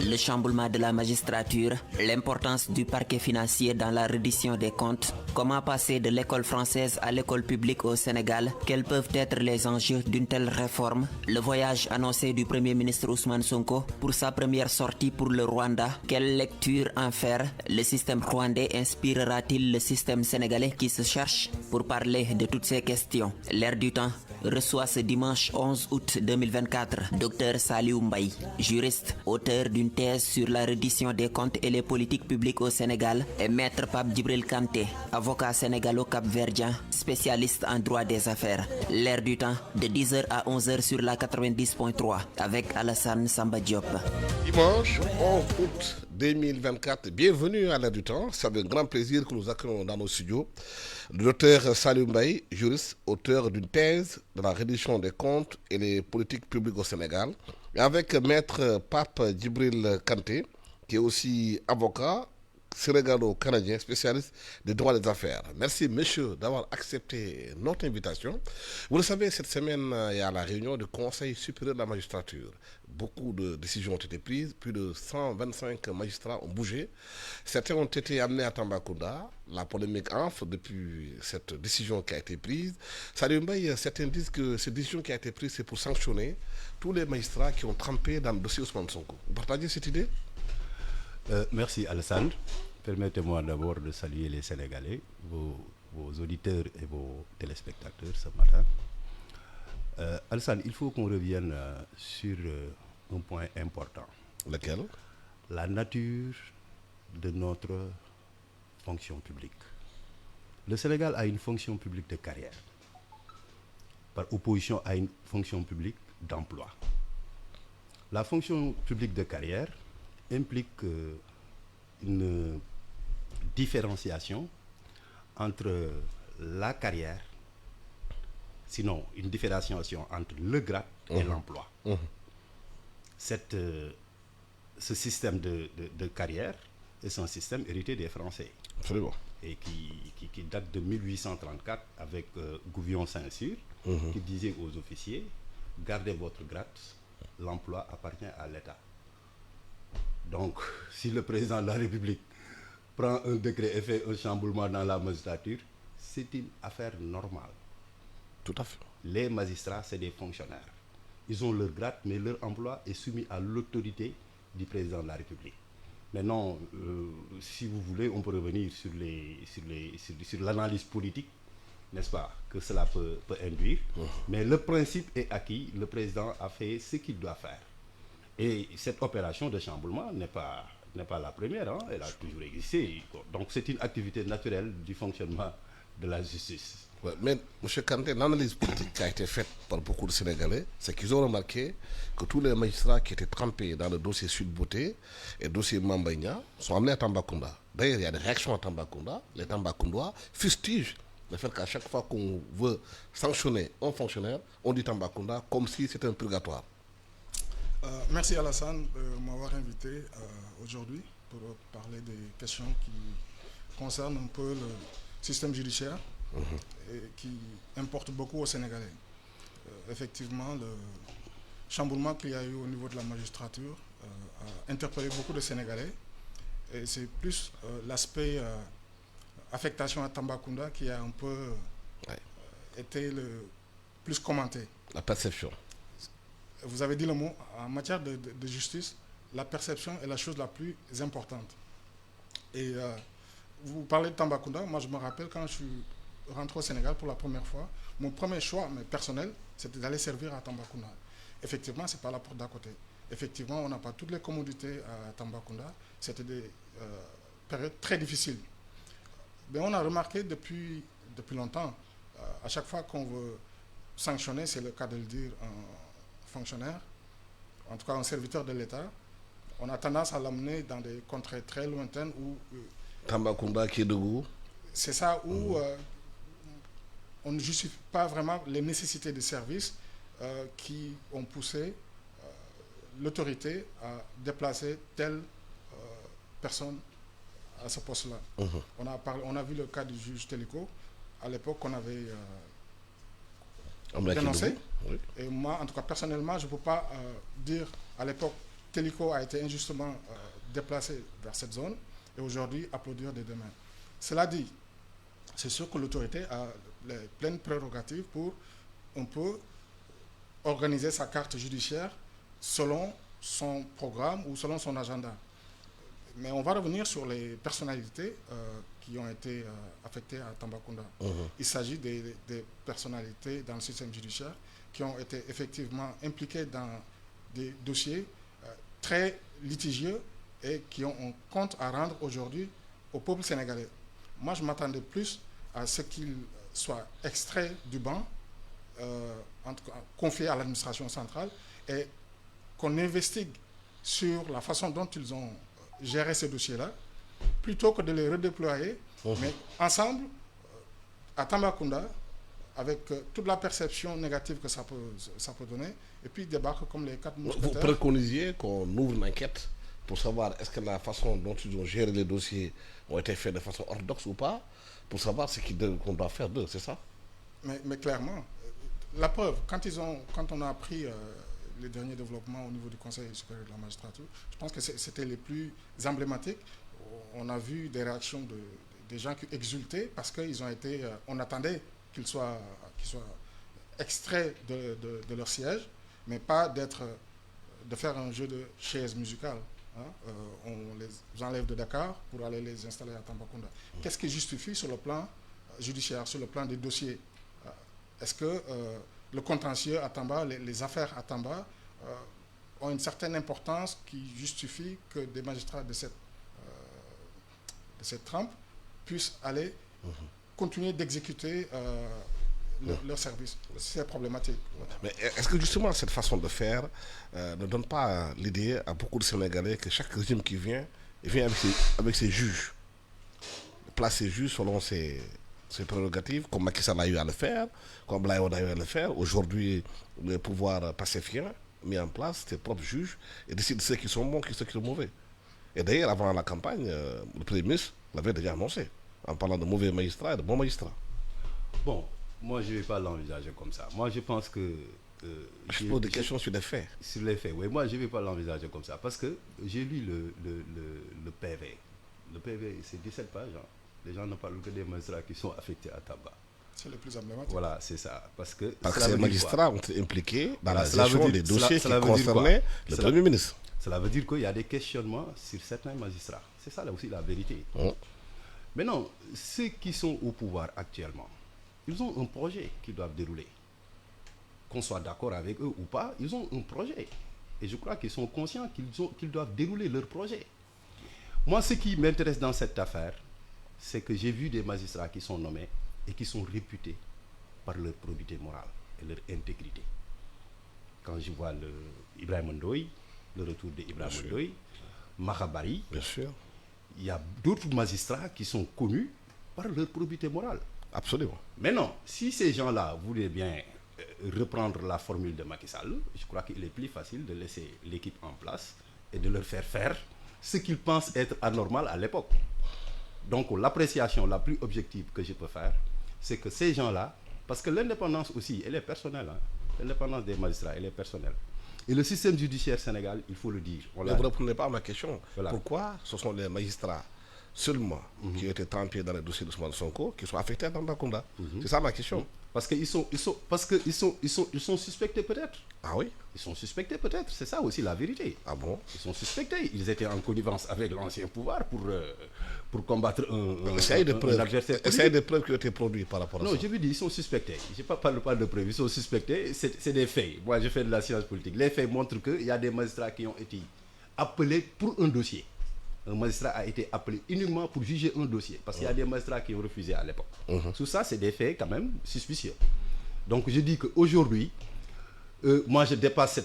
Le chamboulement de la magistrature, l'importance du parquet financier dans la reddition des comptes, comment passer de l'école française à l'école publique au Sénégal, quels peuvent être les enjeux d'une telle réforme, le voyage annoncé du Premier ministre Ousmane Sonko pour sa première sortie pour le Rwanda, quelle lecture en faire, le système rwandais inspirera-t-il le système sénégalais qui se cherche? Pour parler de toutes ces questions, l'Air du Temps reçoit ce dimanche 11 août 2024 Dr Saliou Mbaye, juriste, auteur d'une thèse sur la reddition des comptes et les politiques publiques au Sénégal, et Maître Pape Djibril Kanté, avocat sénégalo-capverdien, spécialiste en droit des affaires. L'Air du Temps de 10h à 11h sur la 90.3 avec Alassane Samba Diop. Dimanche 11 août 2024, bienvenue à l'Air du Temps. C'est avec grand plaisir que nous accueillons dans nos studios le docteur Saliou Mbaye, juriste, auteur d'une thèse de la reddition des comptes et les politiques publiques au Sénégal, et avec Maître Pape Djibril Kanté, qui est aussi avocat sénégalo-canadien, spécialiste des droits des affaires. Merci, messieurs, d'avoir accepté notre invitation. Vous le savez, cette semaine, il y a la réunion du Conseil supérieur de la magistrature. Beaucoup de décisions ont été prises, plus de 125 magistrats ont bougé. Certains ont été amenés à Tambacounda. La polémique enfle depuis cette décision qui a été prise. Saliou Mbaye, certains disent que cette décision qui a été prise, c'est pour sanctionner tous les magistrats qui ont trempé dans le dossier Ousmane Sonko. Vous partagez cette idée? Merci Alassane. Permettez-moi d'abord de saluer les Sénégalais, vos auditeurs et vos téléspectateurs ce matin. Alassane, il faut qu'on revienne sur un point important. Lequel? La nature de notre fonction publique. Le Sénégal a une fonction publique de carrière, par opposition à une fonction publique d'emploi. La fonction publique de carrière implique une différenciation entre la carrière, sinon une différenciation entre le grade et l'emploi. Ce système de carrière est un système hérité des Français. Absolument. Et qui date de 1834 avec Gouvion Saint-Cyr, qui disait aux officiers, gardez votre grade, l'emploi appartient à l'État. Donc, si le président de la République prend un décret et fait un chamboulement dans la magistrature, c'est une affaire normale. Tout à fait. Les magistrats, c'est des fonctionnaires. Ils ont leur grade, mais leur emploi est soumis à l'autorité du président de la République. Maintenant, si vous voulez, on peut revenir sur l'analyse politique, n'est-ce pas, que cela peut induire. Mais le principe est acquis, le président a fait ce qu'il doit faire. Et cette opération de chamboulement n'est pas la première, hein, elle a toujours existé. Donc c'est une activité naturelle du fonctionnement de la justice. Ouais, mais M. Kanté, l'analyse politique qui a été faite par beaucoup de Sénégalais, c'est qu'ils ont remarqué que tous les magistrats qui étaient trempés dans le dossier Sud Beauté et le dossier Mamba Niang sont amenés à Tambacounda. D'ailleurs, il y a des réactions à Tambacounda. Les Tambacoundois fustigent le fait qu'à chaque fois qu'on veut sanctionner un fonctionnaire, on dit Tambacounda comme si c'était un purgatoire. Merci Alassane de m'avoir invité aujourd'hui pour parler des questions qui concernent un peu le système judiciaire et qui importent beaucoup aux Sénégalais. Effectivement, le chamboulement qu'il y a eu au niveau de la magistrature a interpellé beaucoup de Sénégalais et c'est plus l'aspect affectation à Tambacounda qui a un peu été le plus commenté. La perception. Vous avez dit le mot, en matière de justice, la perception est la chose la plus importante. Et vous parlez de Tambacounda, moi je me rappelle quand je suis rentré au Sénégal pour la première fois, mon premier choix, mais personnel, c'était d'aller servir à Tambacounda. Effectivement, ce n'est pas la porte d'à côté. Effectivement, on n'a pas toutes les commodités à Tambacounda. C'était des périodes très difficiles. Mais on a remarqué depuis longtemps, à chaque fois qu'on veut sanctionner, c'est le cas de le dire, fonctionnaire, en tout cas un serviteur de l'État, on a tendance à l'amener dans des contrées très lointaines où... Tambacounda, Kédougou. C'est ça, où on ne justifie pas vraiment les nécessités de service qui ont poussé l'autorité à déplacer tel personne à ce poste-là. On a vu le cas du juge Téliko, à l'époque qu'on avait dénoncé. Oui. Et moi, en tout cas, personnellement, je ne peux pas dire, à l'époque, Téliko a été injustement déplacé vers cette zone, et aujourd'hui, applaudir des deux mains. Cela dit, c'est sûr que l'autorité a les pleines prérogatives pour un peu organiser sa carte judiciaire selon son programme ou selon son agenda. Mais on va revenir sur les personnalités qui ont été affectées à Tambacounda. Il s'agit des personnalités dans le système judiciaire qui ont été effectivement impliquées dans des dossiers très litigieux et qui ont un compte à rendre aujourd'hui au peuple sénégalais. Moi, je m'attendais plus à ce qu'ils soient extraits du banc, en tout cas confiés à l'administration centrale, et qu'on investigue sur la façon dont ils ont géré ces dossiers-là, plutôt que de les redéployer, mais ensemble, à Tambacounda, avec toute la perception négative que ça peut donner, et puis débarquer comme les 4 mousquetaires. Vous préconisiez qu'on ouvre une enquête pour savoir est-ce que la façon dont ils ont géré les dossiers ont été faits de façon orthodoxe ou pas, pour savoir ce qu'on doit faire d'eux, c'est ça? Mais clairement, la preuve, quand on a appris les derniers développements au niveau du Conseil supérieur de la magistrature, je pense que c'était les plus emblématiques. On a vu des réactions des gens qui exultaient parce qu'ils ont été, on attendait qu'ils soient extraits de leur siège, mais pas de faire un jeu de chaises musicales. On les enlève de Dakar pour aller les installer à Tambacounda. Qu'est-ce qui justifie sur le plan judiciaire, sur le plan des dossiers? Est-ce que le contentieux à Tamba, les affaires à Tamba ont une certaine importance qui justifie que des magistrats de cette trempe puissent aller continuer d'exécuter leur service? C'est problématique. Mais est-ce que justement cette façon de faire ne donne pas l'idée à beaucoup de Sénégalais que chaque régime qui vient, il vient avec ses juges, place ses juges selon ses prérogatives, comme Macky Sall a eu à le faire, comme Abdoulaye Wade a eu à le faire. Aujourd'hui, le pouvoir pacifien mis en place ses propres juges et décide ceux qui sont bons et ceux qui sont mauvais. Et d'ailleurs, avant la campagne, le Premier ministre l'avait déjà annoncé, en parlant de mauvais magistrats et de bons magistrats. Bon, moi je ne vais pas l'envisager comme ça. Moi je pense que... je pose des questions sur les faits. Sur les faits, oui. Moi je ne vais pas l'envisager comme ça. Parce que j'ai lu le PV. Le PV, c'est 17 pages. Hein. Les gens ne parlent que des magistrats qui sont affectés à Tamba. C'est le plus emblématique. Voilà, c'est ça. Parce que ces magistrats ont été impliqués dans la gestion des dossiers qui concernaient le Premier ministre. Cela veut dire qu'il y a des questionnements sur certains magistrats. C'est ça là aussi la vérité. Maintenant, ceux qui sont au pouvoir actuellement, ils ont un projet qu'ils doivent dérouler. Qu'on soit d'accord avec eux ou pas, ils ont un projet. Et je crois qu'ils sont conscients qu'ils doivent dérouler leur projet. Moi, ce qui m'intéresse dans cette affaire, c'est que j'ai vu des magistrats qui sont nommés et qui sont réputés par leur probité morale et leur intégrité. Quand je vois Ibrahima Ndoye, le retour d'Ibrahima Ndoye, Mahabari, bien sûr, il y a d'autres magistrats qui sont connus par leur probité morale. Absolument. Mais non, si ces gens-là voulaient bien reprendre la formule de Macky Sall, je crois qu'il est plus facile de laisser l'équipe en place et de leur faire ce qu'ils pensent être anormal à l'époque. Donc l'appréciation la plus objective que je peux faire, c'est que ces gens-là, parce que l'indépendance aussi, elle est personnelle, hein, l'indépendance des magistrats, elle est personnelle. Et le système judiciaire sénégal, il faut le dire. Mais vous ne répondez pas à ma question. Voilà. Pourquoi ce sont les magistrats seulement qui ont été trempés dans les dossiers de Ousmane Sonko qui sont affectés à Tambacounda? C'est ça ma question. Parce qu'ils sont suspectés peut-être. Ah oui? Ils sont suspectés peut-être, c'est ça aussi la vérité. Ah bon? Ils sont suspectés. Ils étaient en connivence avec l'ancien pouvoir pour combattre un adversaire politique. Essayez des preuves qui ont été produites par rapport à ça. Non, je veux dire, ils sont suspectés. Je ne parle pas de preuves, ils sont suspectés. C'est des faits. Moi, je fais de la science politique. Les faits montrent qu'il y a des magistrats qui ont été appelés pour un dossier. Un magistrat a été appelé uniquement pour juger un dossier. Parce qu'il y a des magistrats qui ont refusé à l'époque. Tout ça, c'est des faits quand même suspicieux. Donc je dis qu'aujourd'hui, moi je dépasse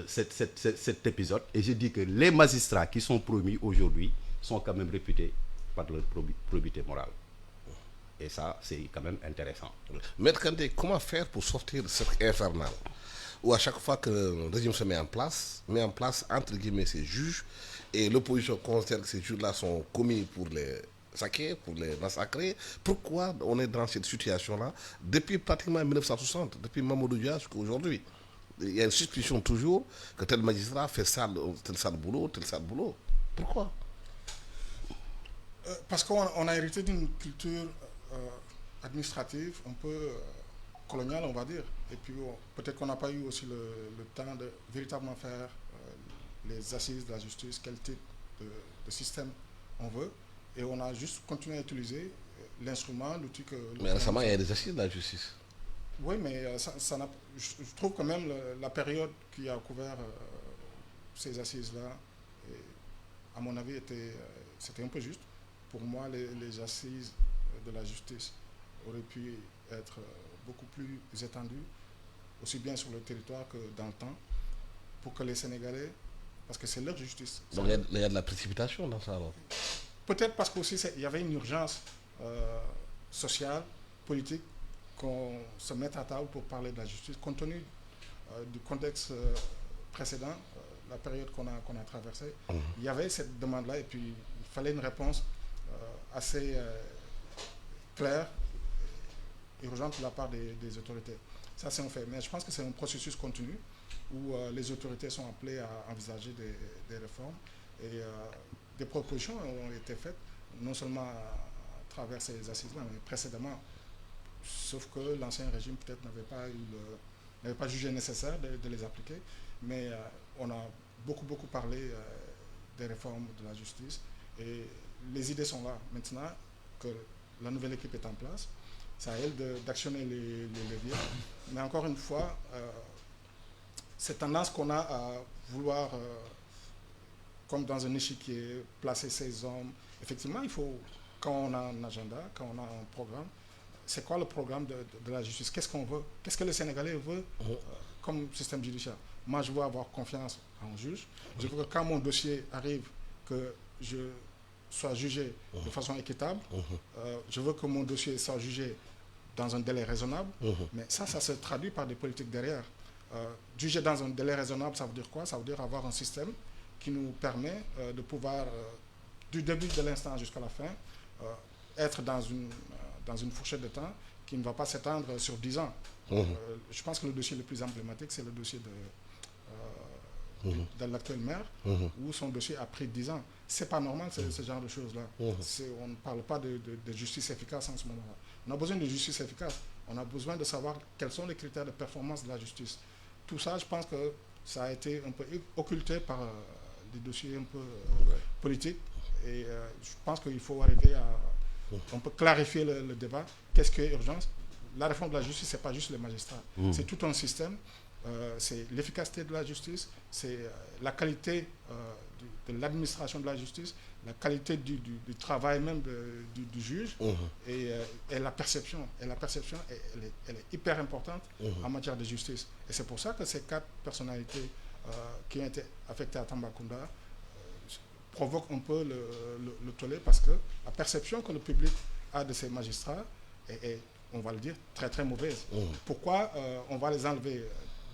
cet épisode et je dis que les magistrats qui sont promis aujourd'hui sont quand même réputés par leur probité morale. Et ça, c'est quand même intéressant. Maître Kandé, comment faire pour sortir de cette infernale? où à chaque fois que le régime se met en place entre guillemets ces juges, et l'opposition considère que ces juges-là sont commis pour les saquer, pour les massacrer. Pourquoi on est dans cette situation-là depuis pratiquement 1960, depuis Mamadou Dia jusqu'à aujourd'hui? Il y a une suspicion toujours que tel magistrat fait tel sale boulot. Pourquoi? Parce qu'on a hérité d'une culture administrative un peu coloniale, on va dire. Et puis peut-être qu'on n'a pas eu aussi le temps de véritablement faire les assises de la justice, quel type de système on veut. Et on a juste continué à utiliser l'instrument, l'outil que... Mais récemment, il y a des assises de la justice. Oui, mais je trouve quand même la période qui a couvert ces assises-là, à mon avis, c'était un peu juste. Pour moi, les assises de la justice auraient pu être beaucoup plus étendues, aussi bien sur le territoire que dans le temps, pour que les Sénégalais, parce que c'est leur justice. Donc il y a de la précipitation dans ça alors? Peut-être parce qu'aussi il y avait une urgence sociale, politique, qu'on se mette à table pour parler de la justice, compte tenu du contexte précédent, la période qu'on a traversée. Il y avait cette demande-là et puis il fallait une réponse assez claire, urgente de la part des autorités. Ça, c'est un fait. Mais je pense que c'est un processus continu où les autorités sont appelées à envisager des réformes et des propositions ont été faites, non seulement à travers ces assises-là, mais précédemment. Sauf que l'ancien régime peut-être n'avait pas jugé nécessaire de les appliquer. Mais on a beaucoup parlé des réformes de la justice et les idées sont là. Maintenant que la nouvelle équipe est en place, c'est à elle d'actionner les leviers. Mais encore une fois, cette tendance qu'on a à vouloir, comme dans un échiquier, placer ces hommes, effectivement, il faut, quand on a un agenda, quand on a un programme, c'est quoi le programme de la justice? Qu'est-ce qu'on veut? Qu'est-ce que le Sénégalais veut comme système judiciaire? Moi, je veux avoir confiance en juge. Je veux que quand mon dossier arrive, que je sois jugé de façon équitable. Je veux que mon dossier soit jugé dans un délai raisonnable. Mais ça se traduit par des politiques derrière. Juger dans un délai raisonnable, ça veut dire quoi? Ça veut dire avoir un système qui nous permet de pouvoir, du début de l'instant jusqu'à la fin, être dans une fourchette de temps qui ne va pas s'étendre sur 10 ans. Je pense que le dossier le plus emblématique, c'est le dossier de l'actuel maire, où son dossier a pris 10 ans. C'est pas normal, ce genre de choses-là. On ne parle pas de justice efficace en ce moment-là. On a besoin de justice efficace. On a besoin de savoir quels sont les critères de performance de la justice. Tout ça, je pense que ça a été un peu occulté par des dossiers un peu politiques. Et je pense qu'il faut arriver à... On peut clarifier le débat. Qu'est-ce qui est urgence? La réforme de la justice, ce n'est pas juste les magistrats. C'est tout un système. C'est l'efficacité de la justice, c'est la qualité de l'administration de la justice, la qualité du travail même du juge et la perception. Et la perception, elle est hyper importante en matière de justice. Et c'est pour ça que ces 4 personnalités qui ont été affectées à Tambacounda provoquent un peu le tollé, parce que la perception que le public a de ces magistrats est, on va le dire, très très mauvaise. Pourquoi on va les enlever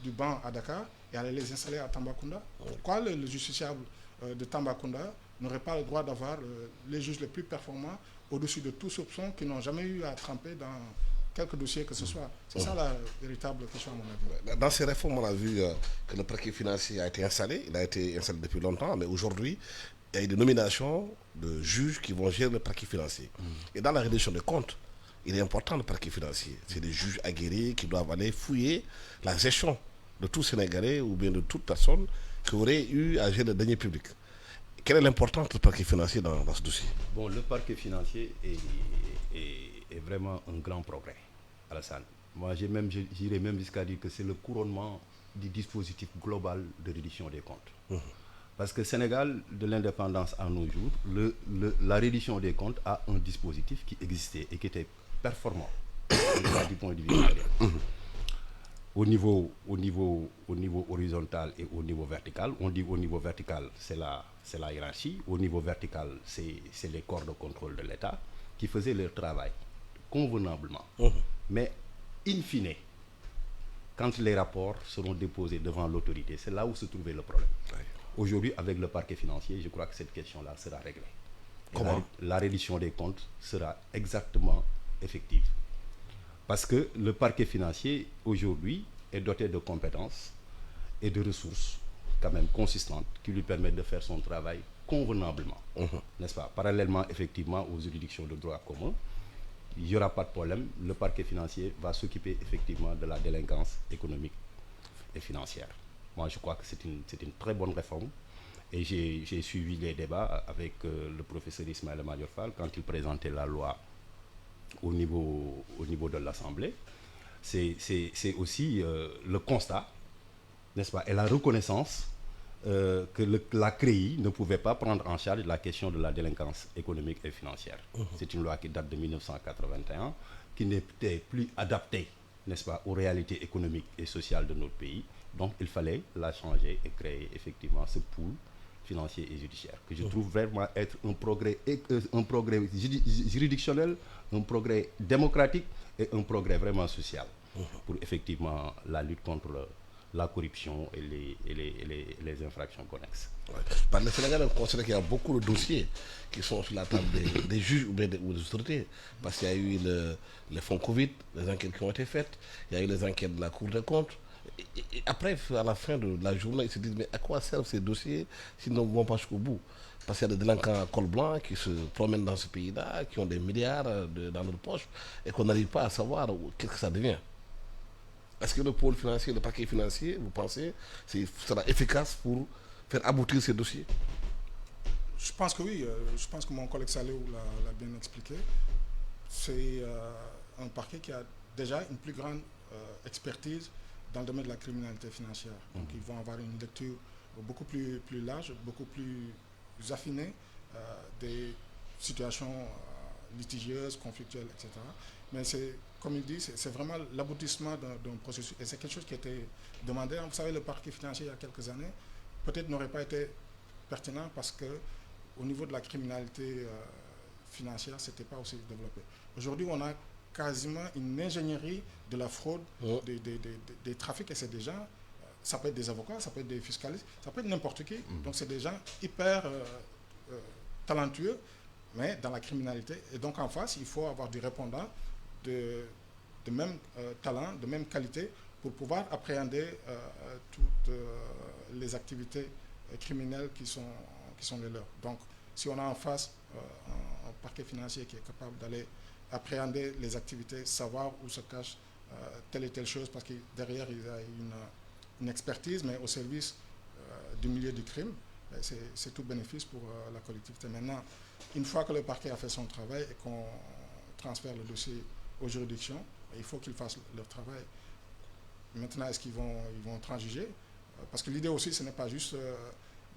du banc à Dakar et aller les installer à Tambacounda? Pourquoi le justiciable de Tambacounda n'aurait pas le droit d'avoir les juges les plus performants au-dessus de tout soupçon, qui n'ont jamais eu à tremper dans quelques dossiers que ce soit? C'est ça la véritable question à mon avis. Dans ces réformes, on a vu que le parquet financier a été installé. Il a été installé depuis longtemps, mais aujourd'hui, il y a eu des nominations de juges qui vont gérer le parquet financier. Et dans la reddition des comptes, il est important le parquet financier. C'est des juges aguerris qui doivent aller fouiller la gestion de tout Sénégalais ou bien de toute personne qui aurait eu à gérer le denier public. Quelle est l'importance du parquet financier dans ce dossier? Bon, le parquet financier est vraiment un grand progrès, Alassane. Moi, j'irais même jusqu'à dire que c'est le couronnement du dispositif global de reddition des comptes. Parce que Sénégal, de l'indépendance à nos jours, la reddition des comptes a un dispositif qui existait et qui était performant du point de vue matériel. Au niveau horizontal et au niveau vertical. On dit au niveau vertical, c'est la hiérarchie. Au niveau vertical, c'est les corps de contrôle de l'État qui faisaient leur travail convenablement. Mais in fine, quand les rapports seront déposés devant l'autorité, c'est là où se trouvait le problème. Oui. Aujourd'hui, avec le parquet financier, je crois que cette question-là sera réglée. Comment? La reddition des comptes sera exactement effective. Parce que le parquet financier, aujourd'hui, est doté de compétences et de ressources quand même consistantes qui lui permettent de faire son travail convenablement. N'est-ce pas? Parallèlement, effectivement, aux juridictions de droit commun, il n'y aura pas de problème. Le parquet financier va s'occuper effectivement de la délinquance économique et financière. Moi, je crois que c'est une très bonne réforme. Et j'ai suivi les débats avec le professeur Ismaël Madior Fall quand il présentait la loi au niveau de l'Assemblée. C'est aussi le constat, n'est-ce pas, et la reconnaissance que la CREI ne pouvait pas prendre en charge la question de la délinquance économique et financière. C'est une loi qui date de 1981, qui n'était plus adaptée, n'est-ce pas, aux réalités économiques et sociales de notre pays. Donc il fallait la changer et créer effectivement ce pool financier et judiciaire, que je trouve vraiment être un progrès juridictionnel, un progrès démocratique et un progrès vraiment social pour effectivement la lutte contre la corruption et les infractions connexes. Ouais. Par le Sénégal, on considère qu'il y a beaucoup de dossiers qui sont sur la table des juges ou des autorités. Parce qu'il y a eu les fonds Covid, les enquêtes qui ont été faites, il y a eu les enquêtes de la Cour des comptes. Et après, à la fin de la journée, ils se disent, mais à quoi servent ces dossiers s'ils ne vont pas jusqu'au bout? Parce qu'il y a des délinquants à col blanc qui se promènent dans ce pays-là, qui ont des milliards dans leur poche, et qu'on n'arrive pas à savoir qu'est-ce que ça devient. Est-ce que le pôle financier, le parquet financier, vous pensez, sera efficace pour faire aboutir ces dossiers? Je pense que oui. Je pense que mon collègue Saléou l'a bien expliqué. C'est un parquet qui a déjà une plus grande expertise dans le domaine de la criminalité financière. Donc ils vont avoir une lecture beaucoup plus large, beaucoup plus affinée des situations litigieuses, conflictuelles, etc. Mais c'est, comme il dit, c'est vraiment l'aboutissement d'un processus. Et c'est quelque chose qui a été demandé. Vous savez, le parquet financier, il y a quelques années, peut-être n'aurait pas été pertinent parce qu'au niveau de la criminalité financière, ce n'était pas aussi développé. Aujourd'hui, on a quasiment une ingénierie de la fraude, des trafics, et c'est des gens, ça peut être des avocats, ça peut être des fiscalistes, ça peut être n'importe qui. Donc c'est des gens hyper talentueux, mais dans la criminalité. Et donc en face, il faut avoir des répondants de même talent, de même qualité, pour pouvoir appréhender toutes les activités criminelles qui sont les leurs. Donc si on a en face un parquet financier qui est capable d'aller appréhender les activités, savoir où se cache telle et telle chose, parce que derrière il y a une expertise, mais au service du milieu du crime, c'est tout bénéfice pour la collectivité. Maintenant, une fois que le parquet a fait son travail et qu'on transfère le dossier aux juridictions, il faut qu'ils fassent leur travail. Maintenant, est-ce qu'ils vont transiger? Parce que l'idée aussi, ce n'est pas juste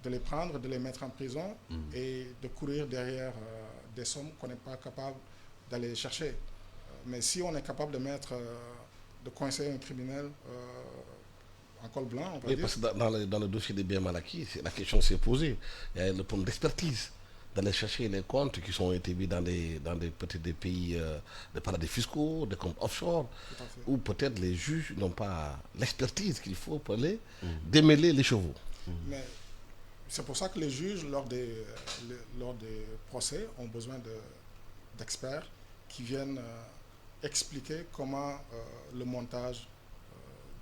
de les prendre, de les mettre en prison et de courir derrière des sommes qu'on n'est pas capable d'aller chercher. Mais si on est capable de coincer un criminel en col blanc, on va dire... Parce que dans le dossier des biens mal acquis, la question s'est posée. Il y a le point d'expertise d'aller chercher les comptes qui sont été mis dans peut-être des pays, des paradis fiscaux, des comptes offshore, où peut-être les juges n'ont pas l'expertise qu'il faut pour aller démêler les chevaux. Mais c'est pour ça que les juges, lors des procès, ont besoin d'experts qui viennent expliquer comment le montage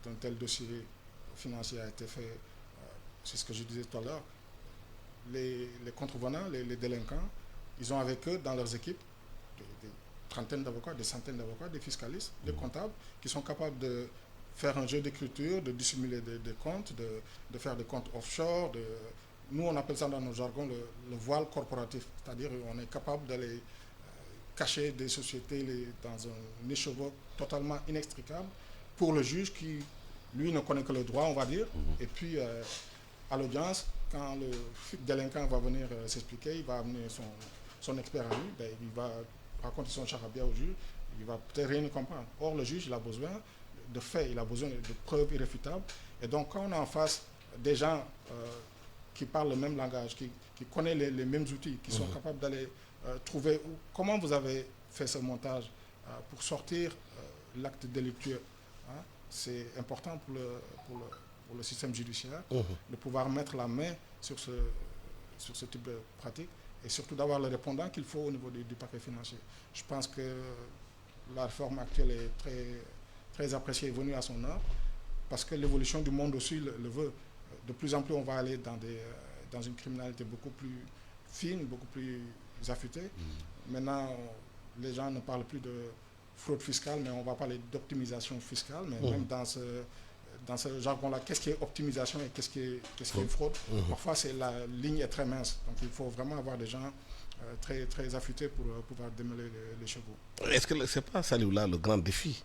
d'un tel dossier financier a été fait. C'est ce que je disais tout à l'heure. Les contrevenants, les délinquants, ils ont avec eux dans leurs équipes des trentaines d'avocats, des centaines d'avocats, des fiscalistes, des comptables qui sont capables de faire un jeu d'écriture, de dissimuler des comptes, de faire des comptes offshore. Nous, on appelle ça dans nos jargons le voile corporatif. C'est-à-dire qu'on est capable d'aller cacher des sociétés dans un écheveau totalement inextricable pour le juge qui, lui, ne connaît que le droit, on va dire. Et puis, à l'audience, quand le délinquant va venir s'expliquer, il va amener son expert à lui, il va raconter son charabia au juge, il va peut-être rien comprendre. Or, le juge, il a besoin de faits, il a besoin de preuves irréfutables. Et donc, quand on a en face des gens qui parlent le même langage, qui connaissent les mêmes outils, qui sont capables d'aller trouver comment vous avez fait ce montage pour sortir l'acte délictueux, c'est important pour le système judiciaire de pouvoir mettre la main sur ce type de pratique et surtout d'avoir le répondant qu'il faut au niveau du parquet financier. Je pense que la réforme actuelle est très, très appréciée et venue à son heure parce que l'évolution du monde aussi le veut. De plus en plus, on va aller dans une criminalité beaucoup plus fine, beaucoup plus affûtée. Maintenant, les gens ne parlent plus de fraude fiscale, mais on va parler d'optimisation fiscale. Mais même dans ce jargon-là, qu'est-ce qui est optimisation et qu'est-ce qui est fraude? Parfois, la ligne est très mince. Donc, il faut vraiment avoir des gens très, très affûtés pour pouvoir démêler les chevaux. Est-ce que ce n'est pas, Saliou, le grand défi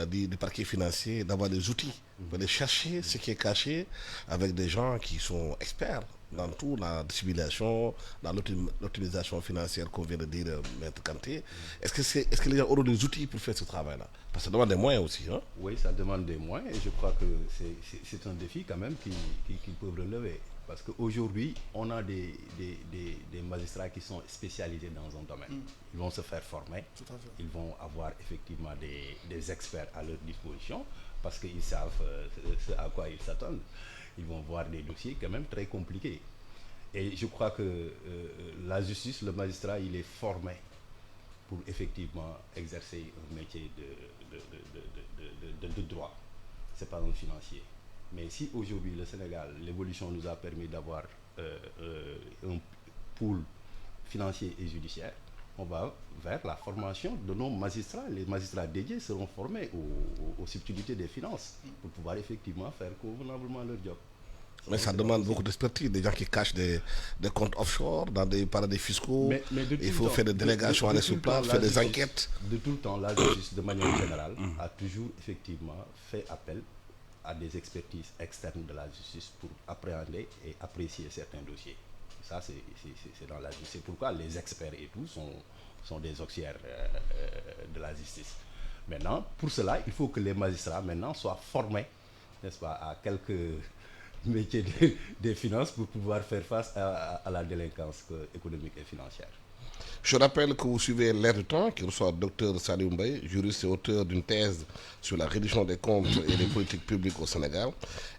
du parquet financier, d'avoir des outils, de chercher ce qui est caché avec des gens qui sont experts dans tout, la dissimulation, dans l'optimisation financière qu'on vient de dire, Maître Kanté. Est-ce que les gens auront des outils pour faire ce travail-là? Parce que ça demande des moyens aussi. Hein? Oui, ça demande des moyens et je crois que c'est un défi quand même qu'ils peuvent relever. Parce qu'aujourd'hui, on a des magistrats qui sont spécialisés dans un domaine. Ils vont se faire former. Tout à fait. Ils vont avoir effectivement des experts à leur disposition parce qu'ils savent ce à quoi ils s'attendent. Ils vont voir des dossiers quand même très compliqués. Et je crois que la justice, le magistrat, il est formé pour effectivement exercer un métier de droit. Ce n'est pas un financier. Mais si aujourd'hui le Sénégal, l'évolution nous a permis d'avoir un pool financier et judiciaire, on va vers la formation de nos magistrats. Les magistrats dédiés seront formés aux subtilités des finances pour pouvoir effectivement faire convenablement leur job. Mais ça demande beaucoup d'expertise, des gens qui cachent des comptes offshore dans des paradis fiscaux. Mais il faut faire des délégations, aller sur place, faire des enquêtes. De tout le temps, la justice, de manière générale, a toujours effectivement fait appel à des expertises externes de la justice pour appréhender et apprécier certains dossiers. Ça, c'est dans la justice. C'est pourquoi les experts et tout sont des auxiliaires de la justice. Maintenant, pour cela, il faut que les magistrats maintenant soient formés, n'est-ce pas, à quelques métiers des finances pour pouvoir faire face à la délinquance économique et financière. Je rappelle que vous suivez l'Air du Temps, qui reçoit le docteur Saliou Mbaye, juriste et auteur d'une thèse sur la réduction des comptes et des politiques publiques au Sénégal,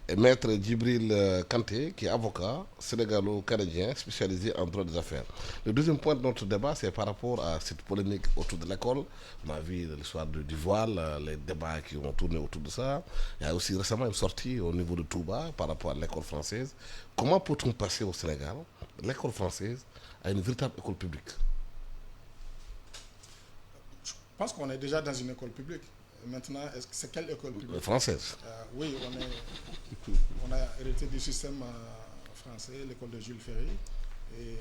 et maître Djibril Kanté, qui est avocat sénégalo-canadien spécialisé en droit des affaires. Le deuxième point de notre débat, c'est par rapport à cette polémique autour de l'école. On a vu l'histoire du voile, les débats qui ont tourné autour de ça. Il y a aussi récemment une sortie au niveau de Touba par rapport à l'école française. Comment peut-on passer au Sénégal, l'école française, à une véritable école publique? Je pense qu'on est déjà dans une école publique. Maintenant, c'est quelle école publique? Française. Oui, on a hérité du système français, l'école de Jules Ferry. Et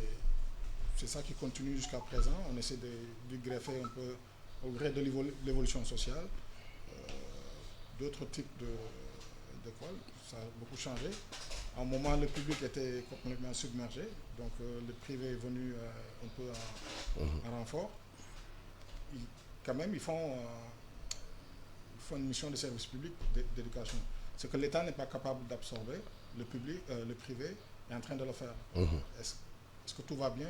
c'est ça qui continue jusqu'à présent. On essaie de greffer un peu au gré de l'évolution sociale. D'autres types d'écoles, ça a beaucoup changé. À un moment, le public était complètement submergé. Donc, le privé est venu un peu en renfort. Quand même, ils font une mission de service public d'éducation. Ce que l'État n'est pas capable d'absorber, le privé est en train de le faire. Est-ce que tout va bien?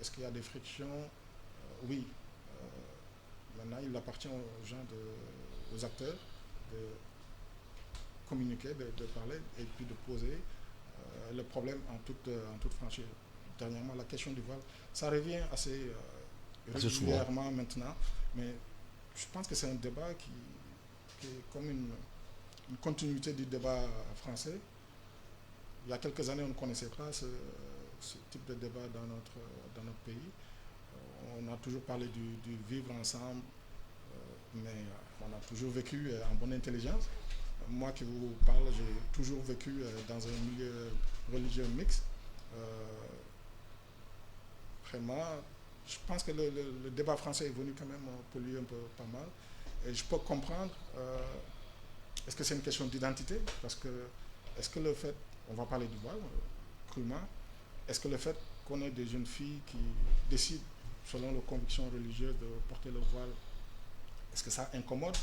Est-ce qu'il y a des frictions? Oui. Maintenant, il appartient aux gens, aux acteurs, de communiquer, de parler et puis de poser le problème en toute franchise. Dernièrement, la question du voile, ça revient assez régulièrement maintenant, mais je pense que c'est un débat qui est comme une continuité du débat français. Il y a quelques années, on ne connaissait pas ce type de débat dans notre pays. On a toujours parlé du vivre ensemble, mais on a toujours vécu en bonne intelligence. Moi qui vous parle, j'ai toujours vécu dans un milieu religieux mixte. Vraiment, je pense que le débat français est venu quand même polluer un peu pas mal. Et je peux comprendre, est-ce que c'est une question d'identité? Parce que, est-ce que le fait, on va parler du voile, crûment, est-ce que le fait qu'on ait des jeunes filles qui décident, selon leurs convictions religieuses, de porter le voile, est-ce que ça incommode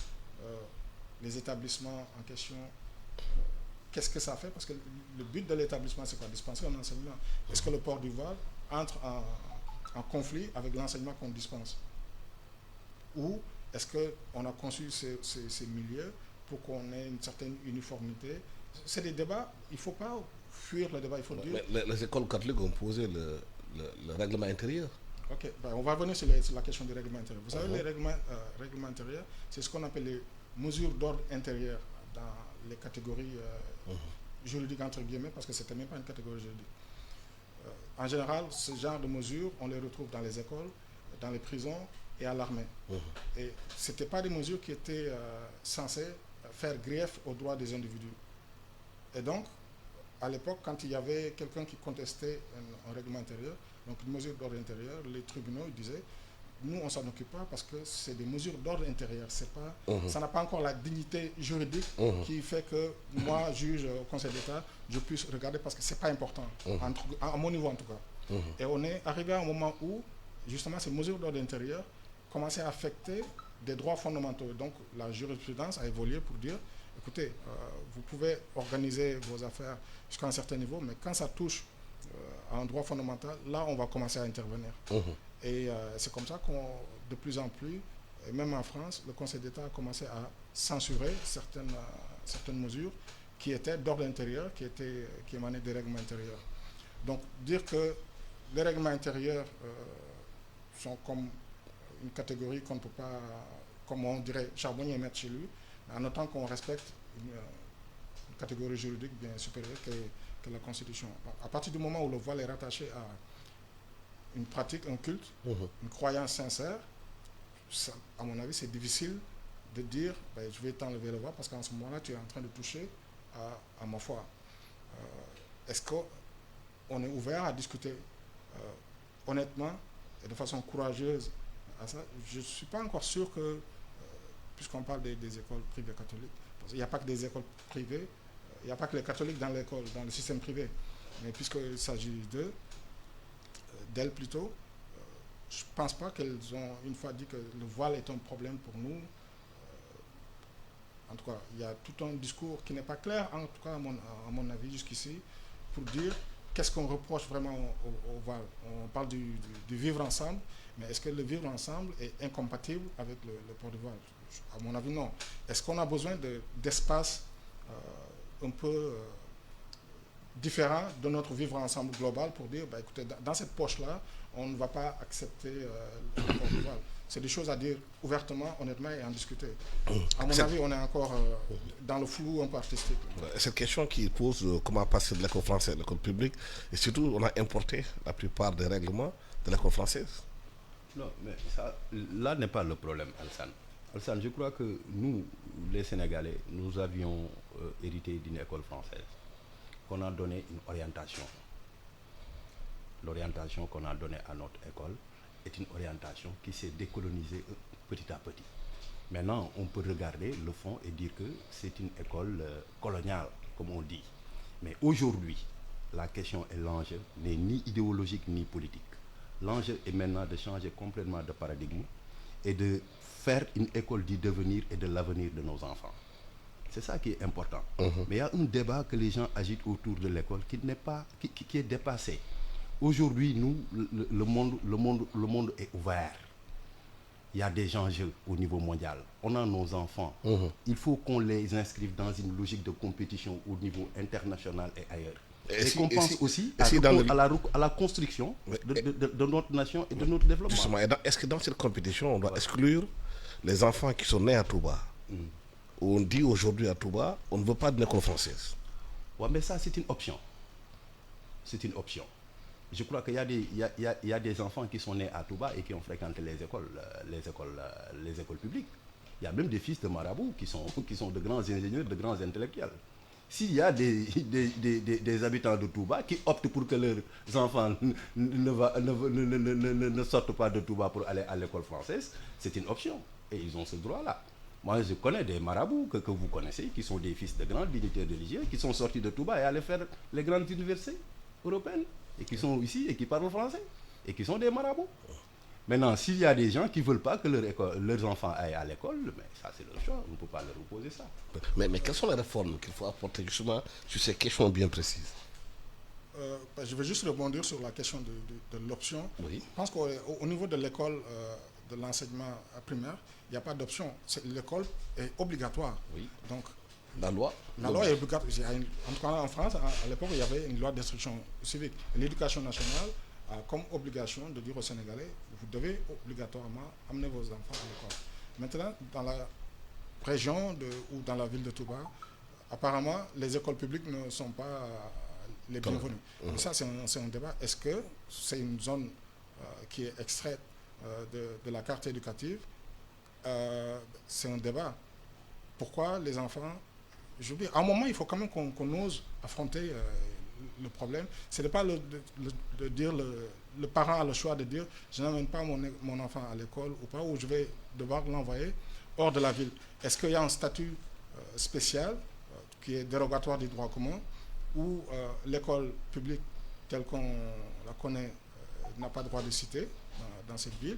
les établissements en question? Qu'est-ce que ça fait? Parce que le but de l'établissement, c'est quoi? Dispenser un enseignement. Est-ce que le port du voile entre en conflit avec l'enseignement qu'on dispense? Ou est-ce qu'on a conçu ces milieux pour qu'on ait une certaine uniformité. C'est des débats, il ne faut pas fuir le débat, il faut dire... Mais les écoles catholiques ont posé le règlement intérieur. Ok, ben on va revenir sur la question du règlement intérieur. Vous savez, les règlements intérieurs, c'est ce qu'on appelle les mesures d'ordre intérieur dans les catégories juridiques, entre guillemets, parce que ce n'était même pas une catégorie juridique. En général, ce genre de mesures, on les retrouve dans les écoles, dans les prisons et à l'armée. Et ce n'étaient pas des mesures qui étaient censées faire grief aux droits des individus. Et donc, à l'époque, quand il y avait quelqu'un qui contestait un règlement intérieur, donc une mesure d'ordre intérieur, les tribunaux disaient, nous on ne s'en occupe pas parce que c'est des mesures d'ordre intérieur, c'est pas, ça n'a pas encore la dignité juridique qui fait que moi, juge au Conseil d'État, je puisse regarder parce que ce n'est pas important, à mon niveau en tout cas. Et on est arrivé à un moment où, justement, ces mesures d'ordre intérieur commençaient à affecter des droits fondamentaux. Donc la jurisprudence a évolué pour dire, écoutez, vous pouvez organiser vos affaires jusqu'à un certain niveau, mais quand ça touche à un droit fondamental, là on va commencer à intervenir. Et c'est comme ça qu'on, de plus en plus, et même en France, le Conseil d'État a commencé à censurer certaines mesures qui étaient d'ordre intérieur, qui émanaient des règlements intérieurs. Donc dire que les règlements intérieurs sont comme une catégorie qu'on ne peut pas, comme on dirait, charbonnier mettre chez lui, en autant qu'on respecte une catégorie juridique bien supérieure que la Constitution. À partir du moment où le voile est rattaché à une pratique, un culte, une croyance sincère, ça, à mon avis, c'est difficile de dire ben, je vais t'enlever le voile parce qu'en ce moment-là, tu es en train de toucher à ma foi. Est-ce qu'on est ouvert à discuter honnêtement et de façon courageuse à ça? Je ne suis pas encore sûr que, puisqu'on parle des écoles privées catholiques, parce qu'il n'y a pas que des écoles privées, il n'y a pas que les catholiques dans l'école, dans le système privé, mais puisqu'il s'agit d'elles plutôt, je ne pense pas qu'elles ont une fois dit que le voile est un problème pour nous. En tout cas, il y a tout un discours qui n'est pas clair, en tout cas à mon avis jusqu'ici, pour dire qu'est-ce qu'on reproche vraiment au voile. On parle du vivre ensemble, mais est-ce que le vivre ensemble est incompatible avec le port du voile? À mon avis, non. Est-ce qu'on a besoin d'espace un peu différent de notre vivre ensemble global pour dire, bah, écoutez, dans cette poche-là, on ne va pas accepter le port du voile. C'est des choses à dire ouvertement, honnêtement et en discuter. À mon avis, on est encore dans le flou un peu artistique. Cette question qui pose comment passer de l'école française à l'école publique, et surtout, on a importé la plupart des règlements de l'école française. Non, mais ça, là n'est pas le problème, Alsan. Alsan, je crois que nous, les Sénégalais, nous avions hérité d'une école française, qu'on a donné une orientation. L'orientation qu'on a donnée à notre école est une orientation qui s'est décolonisée petit à petit. Maintenant, on peut regarder le fond et dire que c'est une école coloniale, comme on dit. Mais aujourd'hui, la question et l'enjeu n'est ni idéologique ni politique. L'enjeu est maintenant de changer complètement de paradigme et de faire une école du devenir et de l'avenir de nos enfants. C'est ça qui est important. Mais il y a un débat que les gens agitent autour de l'école qui est dépassé. Aujourd'hui, nous, le monde est ouvert. Il y a des enjeux au niveau mondial. On a nos enfants. Il faut qu'on les inscrive dans une logique de compétition au niveau international et ailleurs. Et qu'on pense aussi à la construction de notre nation et de notre développement. Justement, est-ce que dans cette compétition, on doit exclure les enfants qui sont nés à Touba? On dit aujourd'hui à Touba, on ne veut pas d'une école française. Oui, mais ça, c'est une option. C'est une option. Je crois qu'il y a des enfants qui sont nés à Touba et qui ont fréquenté les écoles publiques. Il y a même des fils de marabouts qui sont de grands ingénieurs, de grands intellectuels. S'il y a des habitants de Touba qui optent pour que leurs enfants ne sortent pas de Touba pour aller à l'école française, c'est une option. Et ils ont ce droit-là. Moi, je connais des marabouts que vous connaissez, qui sont des fils de grands dignitaires religieux, qui sont sortis de Touba et allaient faire les grandes universités européennes, et qui sont ici et qui parlent français, et qui sont des marabouts. Maintenant, s'il y a des gens qui ne veulent pas que leurs enfants aillent à l'école, mais ça c'est leur choix, on ne peut pas leur opposer ça. Mais quelles sont les réformes qu'il faut apporter justement sur ces questions bien précises? Je vais juste rebondir sur la question de l'option. Oui. Je pense qu'au niveau de l'école de l'enseignement primaire, il n'y a pas d'option. L'école est obligatoire. Oui. Donc, La loi est obligatoire. En tout cas, en France, à l'époque, il y avait une loi d'instruction civique. L'éducation nationale a comme obligation de dire aux Sénégalais, vous devez obligatoirement amener vos enfants à l'école. Maintenant, dans la région ou dans la ville de Touba, apparemment, les écoles publiques ne sont pas les bienvenues. Mais ça, c'est un débat. Est-ce que c'est une zone qui est extraite de la carte éducative? C'est un débat. Pourquoi les enfants... Je veux dire, à un moment, il faut quand même qu'on ose affronter le problème. Ce n'est pas de dire... Le parent a le choix de dire je n'amène pas mon enfant à l'école ou pas, ou je vais devoir l'envoyer hors de la ville. Est-ce qu'il y a un statut spécial qui est dérogatoire du droit commun, où l'école publique telle qu'on la connaît n'a pas droit de citer dans cette ville,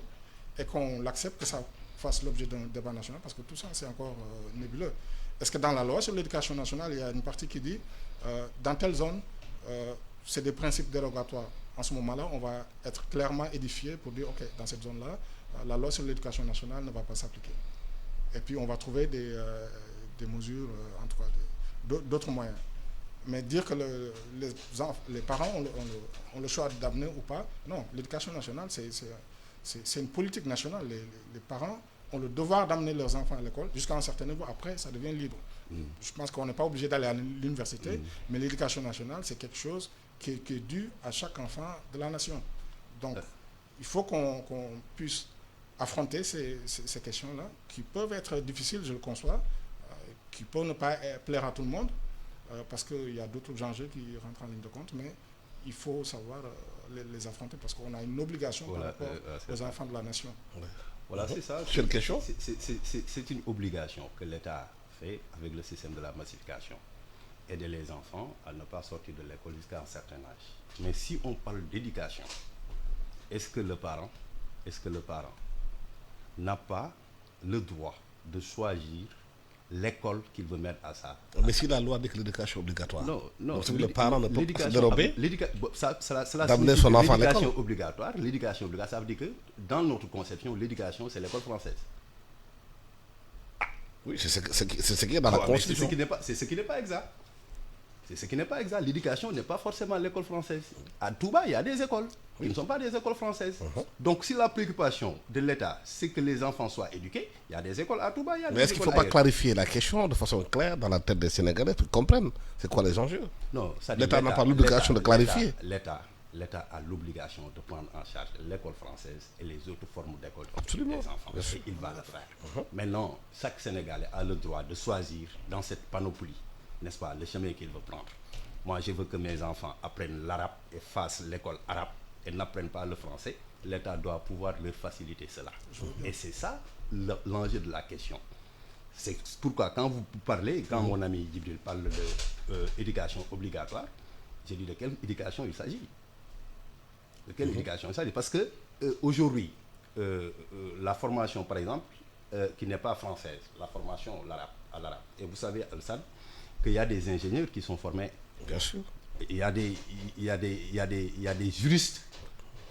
et qu'on l'accepte, que ça fasse l'objet d'un débat national, parce que tout ça c'est encore nébuleux. Est-ce que dans la loi sur l'éducation nationale, il y a une partie qui dit dans telle zone, c'est des principes dérogatoires. En ce moment-là, on va être clairement édifié pour dire, OK, dans cette zone-là, la loi sur l'éducation nationale ne va pas s'appliquer. Et puis, on va trouver des mesures, en tout cas, d'autres moyens. Mais dire que les parents ont le choix d'amener ou pas, non, l'éducation nationale, c'est une politique nationale. Les parents ont le devoir d'amener leurs enfants à l'école jusqu'à un certain niveau. Après, ça devient libre. Je pense qu'on n'est pas obligé d'aller à l'université, mais l'éducation nationale, c'est quelque chose qui est dû à chaque enfant de la nation. Donc, il faut qu'on puisse affronter ces questions-là, qui peuvent être difficiles, je le conçois, qui peuvent ne pas plaire à tout le monde, parce qu'il y a d'autres enjeux qui rentrent en ligne de compte, mais il faut savoir les affronter, parce qu'on a une obligation par rapport aux enfants de la nation. Voilà, c'est ça. C'est une question. C'est une obligation que l'État fait avec le système de la massification. Aider les enfants à ne pas sortir de l'école jusqu'à un certain âge. Mais si on parle d'éducation, est-ce que le parent n'a pas le droit de choisir l'école qu'il veut mettre à ça? Mais si la loi dit que l'éducation est obligatoire, non, donc le parent ne peut pas se dérober cela d'amener son enfant à l'école. L'éducation obligatoire, ça veut dire que dans notre conception, l'éducation, c'est l'école française. Oui, c'est ce qui est dans la Constitution. C'est ce qui n'est pas exact. C'est ce qui n'est pas exact. L'éducation n'est pas forcément l'école française. À Touba, il y a des écoles qui ne sont pas des écoles françaises. Donc, si la préoccupation de l'État, c'est que les enfants soient éduqués, il y a des écoles à Touba, il y a des écoles. Mais est-ce qu'il ne faut pas clarifier la question de façon claire dans la tête des Sénégalais pour qu'ils comprennent c'est quoi les enjeux? Non, l'État n'a pas l'obligation de clarifier. L'État a l'obligation de prendre en charge l'école française et les autres formes d'école des enfants. Et il va le faire. Maintenant, chaque Sénégalais a le droit de choisir dans cette panoplie, n'est-ce pas, le chemin qu'il veut prendre. Moi, je veux que mes enfants apprennent l'arabe et fassent l'école arabe et n'apprennent pas le français. L'État doit pouvoir leur faciliter cela. Et c'est ça l'enjeu de la question. C'est pourquoi quand vous parlez, quand mon ami Djibril parle d'éducation obligatoire, j'ai dit de quelle éducation il s'agit. De quelle éducation il s'agit? Parce que aujourd'hui, la formation, par exemple, qui n'est pas française, la formation à l'arabe. Et vous savez, Al-Sad, qu'il y a des ingénieurs qui sont formés. Bien sûr. Il y a des juristes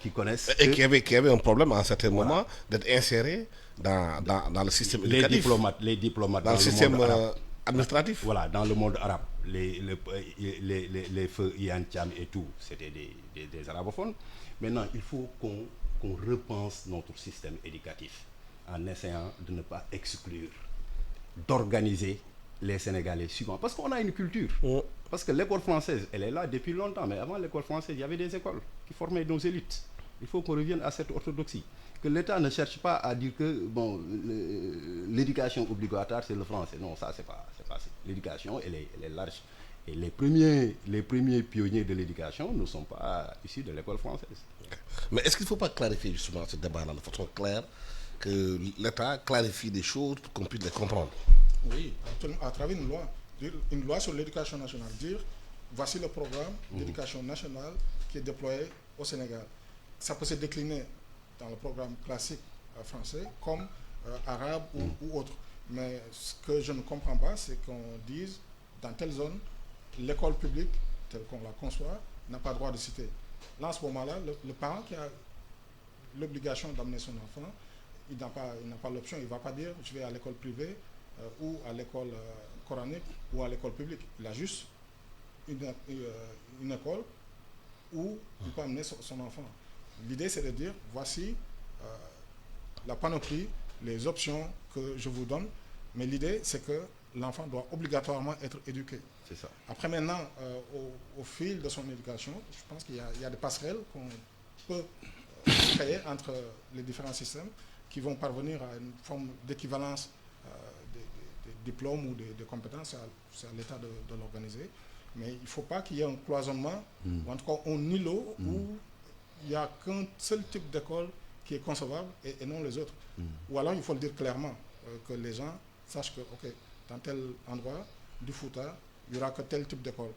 qui connaissent. Et qui avaient un problème à un certain moment d'être insérés dans le système éducatif. Les diplomates dans le système administratif. Voilà, dans le monde arabe. Les feux Ian Thiam et tout, c'était des arabophones. Maintenant, il faut qu'on repense notre système éducatif en essayant de ne pas exclure, d'organiser les Sénégalais suivants. Parce qu'on a une culture. Parce que l'école française, elle est là depuis longtemps. Mais avant l'école française, il y avait des écoles qui formaient nos élites. Il faut qu'on revienne à cette orthodoxie. Que l'État ne cherche pas à dire que l'éducation obligatoire, c'est le français. Non, ça, c'est pas ça. L'éducation, elle est large. Et les premiers pionniers de l'éducation ne sont pas issus de l'école française. Mais est-ce qu'il ne faut pas clarifier justement ce débat-là de façon claire, que l'État clarifie des choses pour qu'on puisse les comprendre? Oui, à travers une loi sur l'éducation nationale. Dire, voici le programme d'éducation nationale qui est déployé au Sénégal. Ça peut se décliner dans le programme classique français comme arabe ou autre. Mais ce que je ne comprends pas, c'est qu'on dise, dans telle zone, l'école publique, telle qu'on la conçoit, n'a pas droit de citer. Là, à ce moment-là, le parent qui a l'obligation d'amener son enfant, il n'a pas l'option, il ne va pas dire je vais à l'école privée ou à l'école coranique ou à l'école publique. Il a juste une école où il peut amener son enfant. L'idée, c'est de dire, voici la panoplie, les options que je vous donne, mais l'idée, c'est que l'enfant doit obligatoirement être éduqué. C'est ça. Après, maintenant, au fil de son éducation, je pense qu'il y a des passerelles qu'on peut créer entre les différents systèmes qui vont parvenir à une forme d'équivalence des diplômes ou des compétences. C'est à l'État de l'organiser. Mais il ne faut pas qu'il y ait un cloisonnement, ou en tout cas un îlot où il n'y a qu'un seul type d'école qui est concevable et non les autres. Ou alors il faut le dire clairement, que les gens sachent que dans tel endroit du Fouta, il n'y aura que tel type d'école.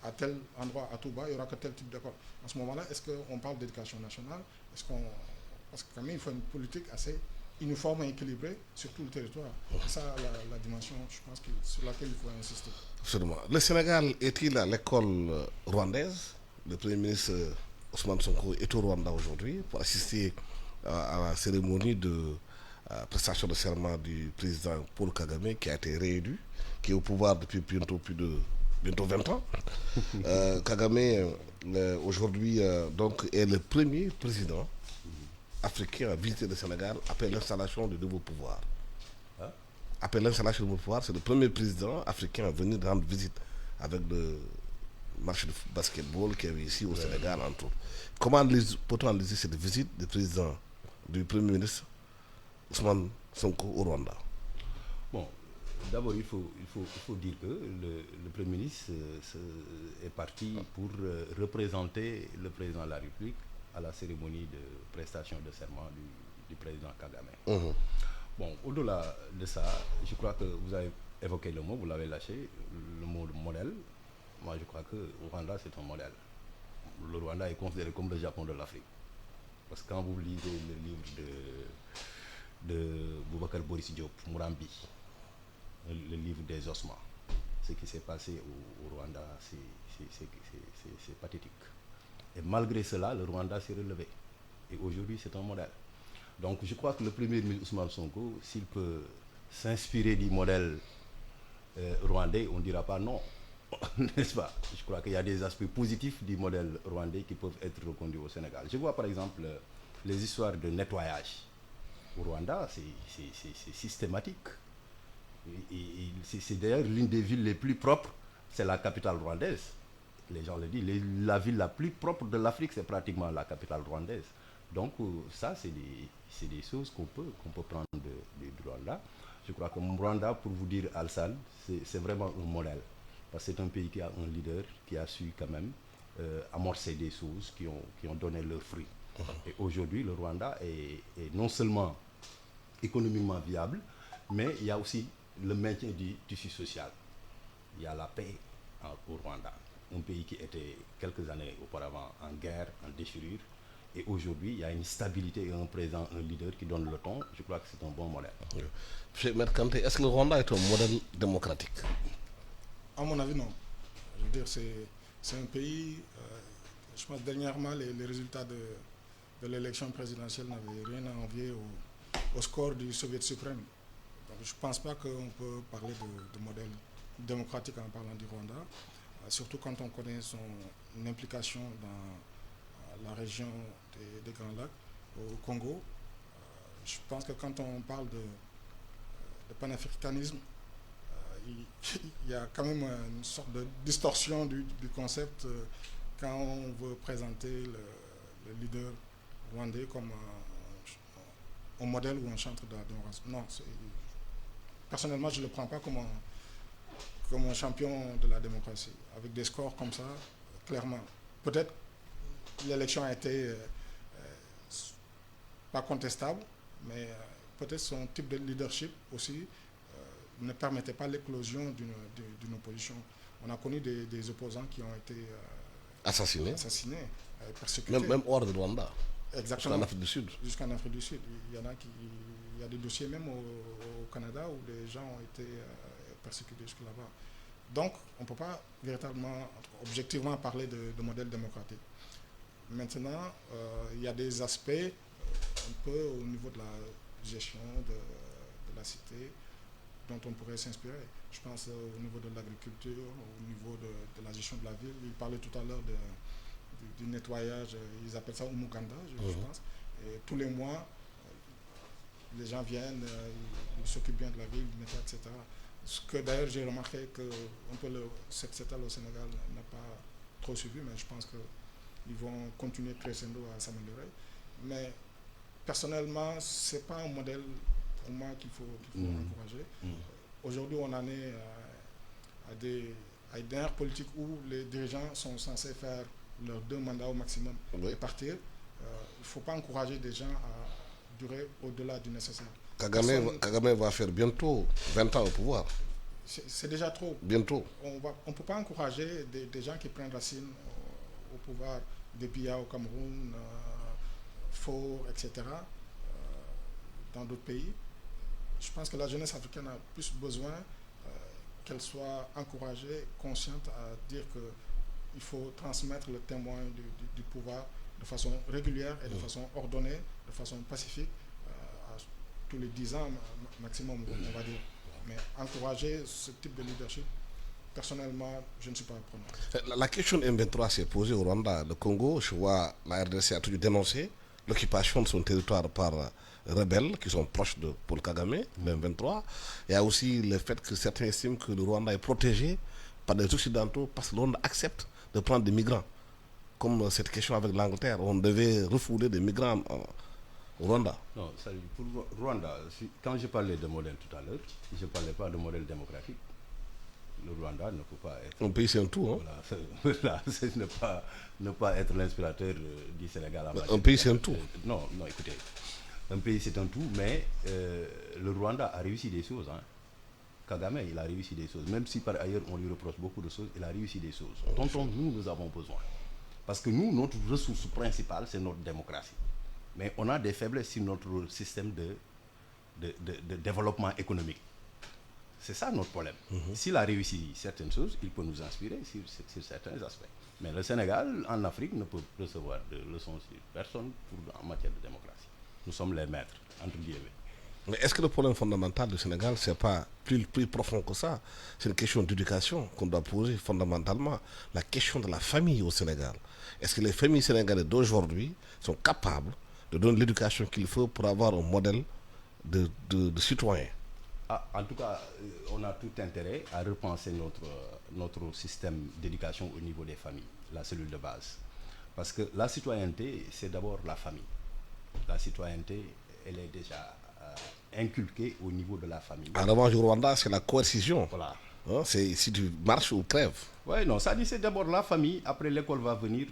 À tel endroit, à Touba, il n'y aura que tel type d'école. En ce moment-là, est-ce qu'on parle d'éducation nationale? Parce que quand même, il faut une politique assez uniforme et équilibrée sur tout le territoire. C'est ça la dimension, je pense, sur laquelle il faut insister. Absolument. Le Sénégal est-il à l'école rwandaise? Le Premier ministre Ousmane Sonko est au Rwanda aujourd'hui pour assister à la cérémonie de prestation de serment du président Paul Kagame, qui a été réélu, qui est au pouvoir depuis bientôt 20 ans. Kagame, aujourd'hui, donc, est le premier président africain à visiter le Sénégal après l'installation du nouveau pouvoir. Après l'installation du nouveau pouvoir, c'est le premier président africain à venir rendre visite avec le match de basketball qu'il y avait ici au Sénégal, entre autres. Comment peut-on analyser cette visite du président, du Premier ministre Ousmane Sonko au Rwanda? Bon, d'abord, il faut dire que le Premier ministre est parti pour représenter le président de la République à la cérémonie de prestation de serment du président Kagame. Bon, au-delà de ça, je crois que vous avez évoqué le mot, vous l'avez lâché, le mot modèle. Moi, je crois que le Rwanda, c'est un modèle. Le Rwanda est considéré comme le Japon de l'Afrique. Parce que quand vous lisez le livre de Boubacar Boris Diop, Murambi, le livre des ossements, ce qui s'est passé au Rwanda, c'est pathétique. Et malgré cela, le Rwanda s'est relevé. Et aujourd'hui, c'est un modèle. Donc je crois que le Premier ministre Ousmane Sonko, s'il peut s'inspirer du modèle rwandais, on ne dira pas non. N'est-ce pas? Je crois qu'il y a des aspects positifs du modèle rwandais qui peuvent être reconduits au Sénégal. Je vois par exemple les histoires de nettoyage. Au Rwanda, c'est systématique. Et c'est d'ailleurs l'une des villes les plus propres, c'est la capitale rwandaise. Les gens le disent, la ville la plus propre de l'Afrique, c'est pratiquement la capitale rwandaise. Donc ça, c'est des choses qu'on peut prendre du Rwanda. Je crois que Rwanda, pour vous dire Al-Sal, c'est vraiment un modèle. Parce que c'est un pays qui a un leader qui a su quand même amorcer des choses qui ont donné leurs fruits. Et aujourd'hui, le Rwanda est non seulement économiquement viable, mais il y a aussi le maintien du tissu social. Il y a la paix au Rwanda. Un pays qui était quelques années auparavant en guerre, en déchirure. Et aujourd'hui, il y a une stabilité et un président, un leader qui donne le ton. Je crois que c'est un bon modèle. Monsieur Maître Kanté, est-ce que le Rwanda est un modèle démocratique? À mon avis, non. Je veux dire, c'est un pays, je pense dernièrement, les résultats de l'élection présidentielle n'avaient rien à envier au score du Soviet suprême. Donc, je ne pense pas qu'on peut parler de modèle démocratique en parlant du Rwanda, surtout quand on connaît son implication dans la région des Grands Lacs, au Congo. Je pense que quand on parle de panafricanisme, il y a quand même une sorte de distorsion du concept quand on veut présenter le leader rwandais comme un modèle ou un chantre de la démocratie. Non, personnellement, je ne le prends pas comme un champion de la démocratie. Avec des scores comme ça, clairement. Peut-être l'élection a été pas contestable, mais peut-être son type de leadership aussi ne permettait pas l'éclosion d'une opposition. On a connu des opposants qui ont été assassinés, persécutés. Même hors de Rwanda. Exactement. Jusqu'en Afrique du Sud. Jusqu'en Afrique du Sud. Il y a des dossiers même au Canada où des gens ont été persécutés jusque là-bas. Donc, on ne peut pas véritablement, objectivement parler de modèle démocratique. Maintenant, il y a des aspects un peu au niveau de gestion de la cité dont on pourrait s'inspirer. Je pense au niveau de l'agriculture, au niveau de la gestion de la ville. Il parlait tout à l'heure du nettoyage, ils appellent ça Umuganda, je pense. Et tous les mois, les gens viennent, ils s'occupent bien de la ville, du nettoient, etc. Ce que d'ailleurs j'ai remarqué que cette état au Sénégal n'a pas trop suivi, mais je pense qu'ils vont continuer crescendo à s'améliorer. Mais personnellement, ce n'est pas un modèle pour moi qu'il faut encourager. Aujourd'hui, on en est à des dernières politiques où les dirigeants sont censés faire leurs 2 mandats au maximum et partir. Il ne faut pas encourager des gens à durer au-delà du nécessaire. Kagame va faire bientôt 20 ans au pouvoir. C'est déjà trop. Bientôt. On ne peut pas encourager des gens qui prennent racine au pouvoir, des Biya au Cameroun, Faure, etc., dans d'autres pays. Je pense que la jeunesse africaine a plus besoin qu'elle soit encouragée, consciente à dire qu'il faut transmettre le témoin du pouvoir de façon régulière et de façon ordonnée, de façon pacifique, à tous les 10 ans maximum, on va dire. Mais encourager ce type de leadership, personnellement, je ne suis pas preneur. La question M23 s'est posée au Rwanda. Le Congo, je vois la RDC a toujours dénoncé l'occupation de son territoire par rebelles qui sont proches de Paul Kagame, le M23. Il y a aussi le fait que certains estiment que le Rwanda est protégé par des Occidentaux parce que le Rwanda accepte de prendre des migrants. Comme cette question avec l'Angleterre, on devait refouler des migrants au Rwanda. Non, pour Rwanda, quand je parlais de modèle tout à l'heure, je ne parlais pas de modèle démocratique. Le Rwanda ne peut pas être... Un pays, c'est un tout. Hein? Voilà, c'est ne pas être l'inspirateur du Sénégal. Un pays, c'est un tout. Non, écoutez. Un pays, c'est un tout, mais le Rwanda a réussi des choses. Hein. Kagame, il a réussi des choses. Même si par ailleurs, on lui reproche beaucoup de choses, il a réussi des choses dont nous avons besoin. Parce que nous, notre ressource principale, c'est notre démocratie. Mais on a des faiblesses sur notre système de développement économique. C'est ça notre problème. S'il a réussi certaines choses, il peut nous inspirer sur certains aspects. Mais le Sénégal, en Afrique, ne peut recevoir de leçons sur personne en matière de démocratie. Nous sommes les maîtres, entre guillemets. Mais est-ce que le problème fondamental du Sénégal, ce n'est pas plus profond que ça? C'est une question d'éducation qu'on doit poser fondamentalement. La question de la famille au Sénégal. Est-ce que les familles sénégalaises d'aujourd'hui sont capables de donner l'éducation qu'il faut pour avoir un modèle de citoyen? En tout cas, on a tout intérêt à repenser notre système d'éducation au niveau des familles, la cellule de base. Parce que la citoyenneté, c'est d'abord la famille. La citoyenneté, elle est déjà inculquée au niveau de la famille. En revanche, au Rwanda, c'est la coercition. Voilà. Hein, c'est si tu marches ou crèves. Oui, non, ça dit c'est d'abord la famille, après l'école va venir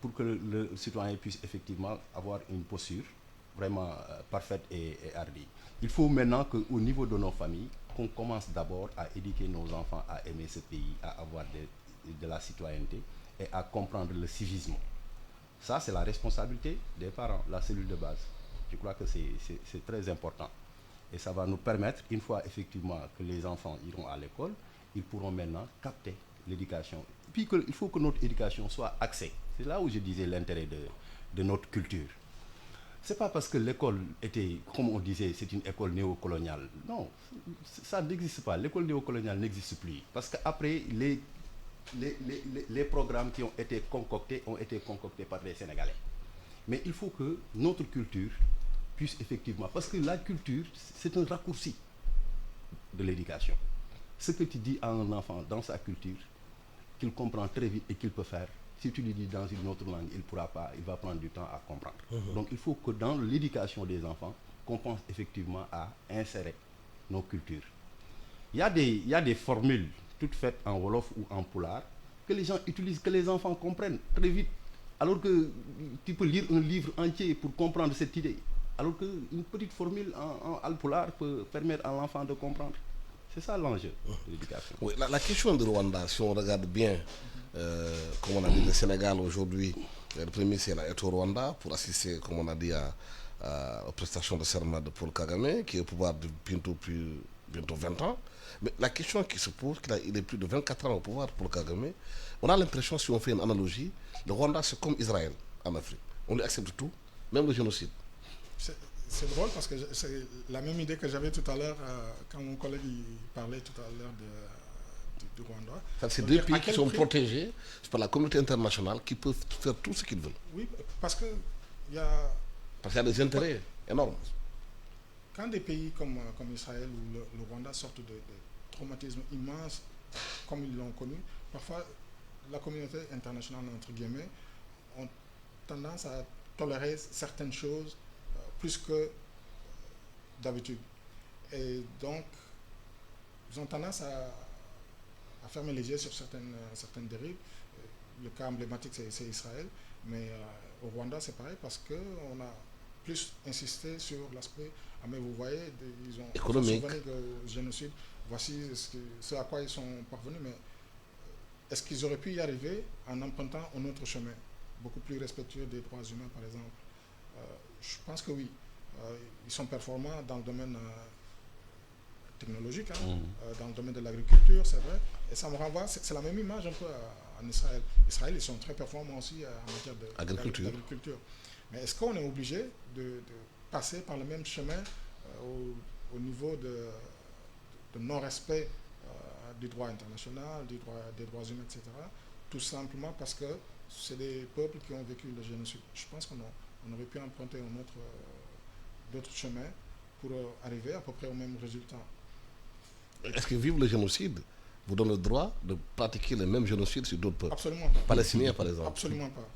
pour que le citoyen puisse effectivement avoir une posture vraiment parfaite et hardie. Il faut maintenant qu'au niveau de nos familles, qu'on commence d'abord à éduquer nos enfants à aimer ce pays, à avoir de la citoyenneté et à comprendre le civisme. Ça, c'est la responsabilité des parents, la cellule de base. Je crois que c'est très important. Et ça va nous permettre, une fois effectivement que les enfants iront à l'école, ils pourront maintenant capter l'éducation. Puis il faut que notre éducation soit axée. C'est là où je disais l'intérêt de notre culture. Ce n'est pas parce que l'école était, comme on disait, c'est une école néocoloniale. Non, ça n'existe pas. L'école néocoloniale n'existe plus. Parce qu'après, les programmes qui ont été concoctés par les Sénégalais. Mais il faut que notre culture puisse effectivement... Parce que la culture, c'est un raccourci de l'éducation. Ce que tu dis à un enfant dans sa culture, qu'il comprend très vite et qu'il peut faire, si tu lui dis dans une autre langue, il ne pourra pas, il va prendre du temps à comprendre. Donc il faut que dans l'éducation des enfants, qu'on pense effectivement à insérer nos cultures. Il y a des formules toutes faites en Wolof ou en Pulaar que les gens utilisent, que les enfants comprennent très vite. Alors que tu peux lire un livre entier pour comprendre cette idée. Alors qu'une petite formule en Alpulaar peut permettre à l'enfant de comprendre. C'est ça l'enjeu de l'éducation. Oui, la question de Rwanda, si on regarde bien, comme on a dit, le Sénégal aujourd'hui, le premier ministre est au Rwanda pour assister, comme on a dit, aux prestations de serment de Paul Kagame, qui est au pouvoir depuis bientôt 20 ans. Mais la question qui se pose, il est plus de 24 ans au pouvoir, Paul Kagame, on a l'impression, si on fait une analogie, le Rwanda c'est comme Israël en Afrique. On lui accepte tout, même le génocide. c'est drôle parce que c'est la même idée que j'avais tout à l'heure quand mon collègue il parlait tout à l'heure du Rwanda. C'est deux pays qui sont protégés par la communauté internationale qui peuvent faire tout ce qu'ils veulent. Oui, parce qu'il y a... Parce qu'il y a des intérêts énormes. Quand des pays comme Israël ou le Rwanda sortent de traumatismes immenses, comme ils l'ont connu, parfois la communauté internationale, entre guillemets, ont tendance à tolérer certaines choses plus que d'habitude. Et donc, ils ont tendance à fermer les yeux sur certaines dérives. Le cas emblématique, c'est Israël. Mais au Rwanda, c'est pareil parce qu'on a plus insisté sur l'aspect. Ah, mais vous voyez, ils ont économique. Le génocide. Voici ce à quoi ils sont parvenus. Mais est-ce qu'ils auraient pu y arriver en empruntant un autre chemin, beaucoup plus respectueux des droits humains, par exemple? Je pense que oui. Ils sont performants dans le domaine technologique, dans le domaine de l'agriculture, c'est vrai. Et ça me renvoie, c'est la même image un peu en Israël. Israël, ils sont très performants aussi en matière d'agriculture. Mais est-ce qu'on est obligé de passer par le même chemin au niveau de non-respect du droit international, des droits humains, etc. Tout simplement parce que c'est des peuples qui ont vécu le génocide. Je pense qu'on aurait pu emprunter d'autres chemins pour arriver à peu près au même résultat. Est-ce que vivre le génocide vous donne le droit de pratiquer le même génocide sur d'autres peuples? Absolument pas. Palestiniens, par exemple? Absolument pas.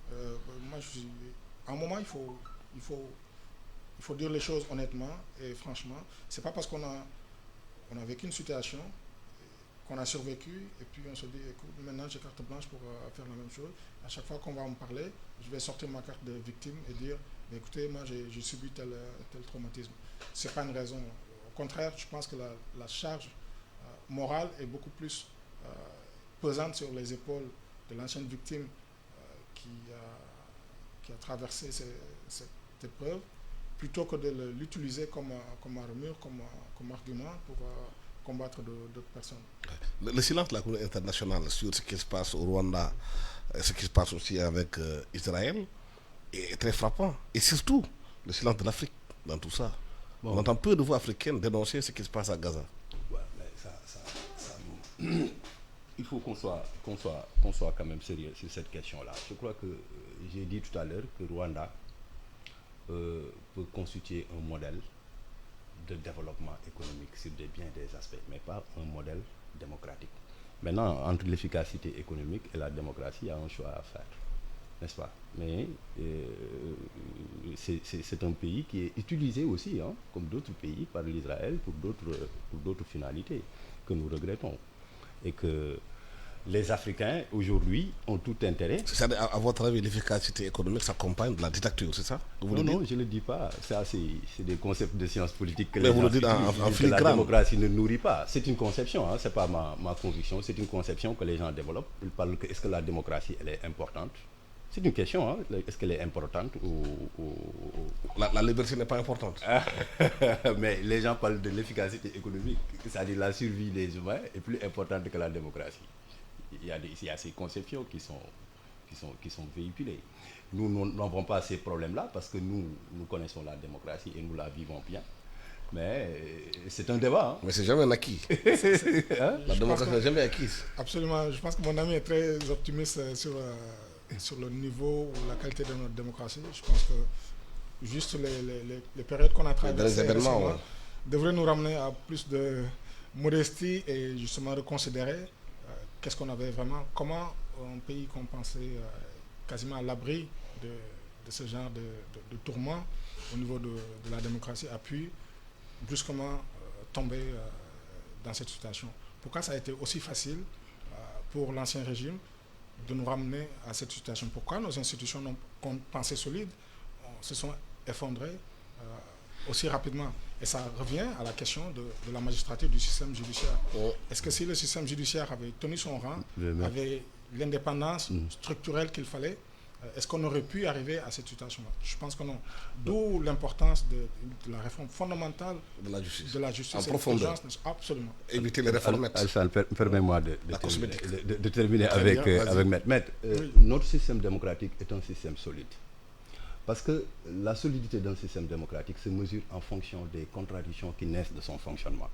Moi, à un moment, il faut dire les choses honnêtement et franchement. C'est pas parce qu'on a vécu une situation qu'on a survécu et puis on se dit, écoute, maintenant j'ai carte blanche pour faire la même chose. À chaque fois qu'on va me parler, je vais sortir ma carte de victime et dire, écoutez, moi j'ai subi tel traumatisme. C'est pas une raison. Au contraire, je pense que la charge morale est beaucoup plus pesante sur les épaules de l'ancienne victime qui a traversé cette épreuve, plutôt que de l'utiliser comme armure, comme argument pour combattre d'autres personnes. Le silence de la communauté internationale sur ce qui se passe au Rwanda, ce qui se passe aussi avec Israël, est très frappant. Et surtout, le silence de l'Afrique dans tout ça. Bon. On entend peu de voix africaines dénoncer ce qui se passe à Gaza. Ouais, mais il faut qu'on soit quand même sérieux sur cette question-là. Je crois que j'ai dit tout à l'heure que Rwanda peut constituer un modèle de développement économique sur bien des aspects, mais pas un modèle démocratique. Maintenant, entre l'efficacité économique et la démocratie, il y a un choix à faire, n'est-ce pas? Mais c'est un pays qui est utilisé aussi, comme d'autres pays, par l'Israël pour d'autres finalités que nous regrettons. Et que les Africains, aujourd'hui, ont tout intérêt... C'est-à-dire, à votre avis, l'efficacité économique s'accompagne de la dictature, c'est ça? Non, je ne le dis pas. Ça, c'est des concepts de sciences politiques que, vous le dites que la démocratie ne nourrit pas. C'est une conception, ce n'est pas ma conviction. C'est une conception que les gens développent. Ils parlent que est-ce que la démocratie, elle est importante? C'est une question, est-ce qu'elle est importante ou... La liberté n'est pas importante. Mais les gens parlent de l'efficacité économique, c'est-à-dire la survie des humains est plus importante que la démocratie. Il y a ces conceptions qui sont véhiculées. Nous n'avons pas ces problèmes-là parce que nous connaissons la démocratie et nous la vivons bien. Mais c'est un débat. Mais c'est jamais un acquis. La démocratie n'est jamais acquise. Absolument. Je pense que mon ami est très optimiste sur le niveau ou la qualité de notre démocratie. Je pense que juste les périodes qu'on a traversées devraient nous ramener à plus de modestie et justement reconsidérer qu'est-ce qu'on avait vraiment, comment un pays qu'on pensait quasiment à l'abri de ce genre de tourment au niveau de la démocratie a pu brusquement tomber dans cette situation. Pourquoi ça a été aussi facile pour l'ancien régime de nous ramener à cette situation? Pourquoi nos institutions qu'on pensait solides se sont effondrées aussi rapidement? Et ça revient à la question de la magistrature du système judiciaire. Est-ce que si le système judiciaire avait tenu son rang, avait l'indépendance structurelle qu'il fallait, est-ce qu'on aurait pu arriver à cette situation-là? Je pense que non. D'où l'importance de la réforme fondamentale de la justice. En profondeur. Absolument. Éviter les réformes. Alsan, permets-moi de terminer avec Maître. Notre système démocratique est un système solide. Parce que la solidité d'un système démocratique se mesure en fonction des contradictions qui naissent de son fonctionnement.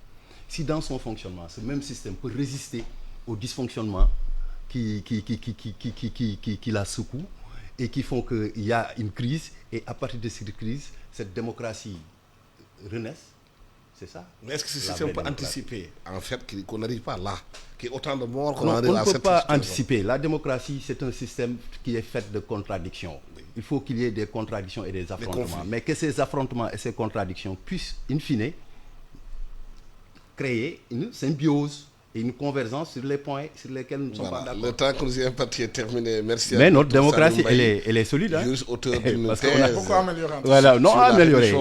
Si dans son fonctionnement, ce même système peut résister aux dysfonctionnements qui la secouent et qui font qu'il y a une crise, et à partir de cette crise, cette démocratie renaisse, c'est ça. Mais est-ce que ce système peut anticiper, en fait, qu'on n'arrive pas là, qu'il y ait autant de morts qu'on non, arrive à cette on ne peut pas situation. anticiper. La démocratie, c'est un système qui est fait de contradictions. Il faut qu'il y ait des contradictions et des affrontements. Mais que ces affrontements et ces contradictions puissent, in fine, créer une symbiose et une convergence sur les points sur lesquels nous ne sommes pas d'accord. Le temps que nous y imparti est terminé. Merci. Mais notre démocratie, elle est solide. Hein? Juste auteur d'une Parce qu'on a beaucoup amélioré. Voilà, non, améliorer.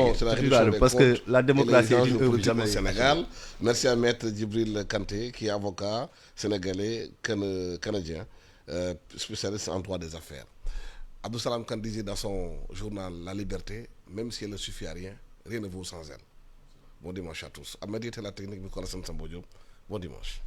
Parce que la démocratie est une œuvre jamais au Sénégal. Merci à Maître Djibril Kanté, qui est avocat sénégalais, canadien, spécialiste en droit des affaires. Abdou Salam Kane disait dans son journal La Liberté, même si elle ne suffit à rien, rien ne vaut sans elle. Bon dimanche à tous. À méditer la technique, Nicolas Sambodio. Bon dimanche.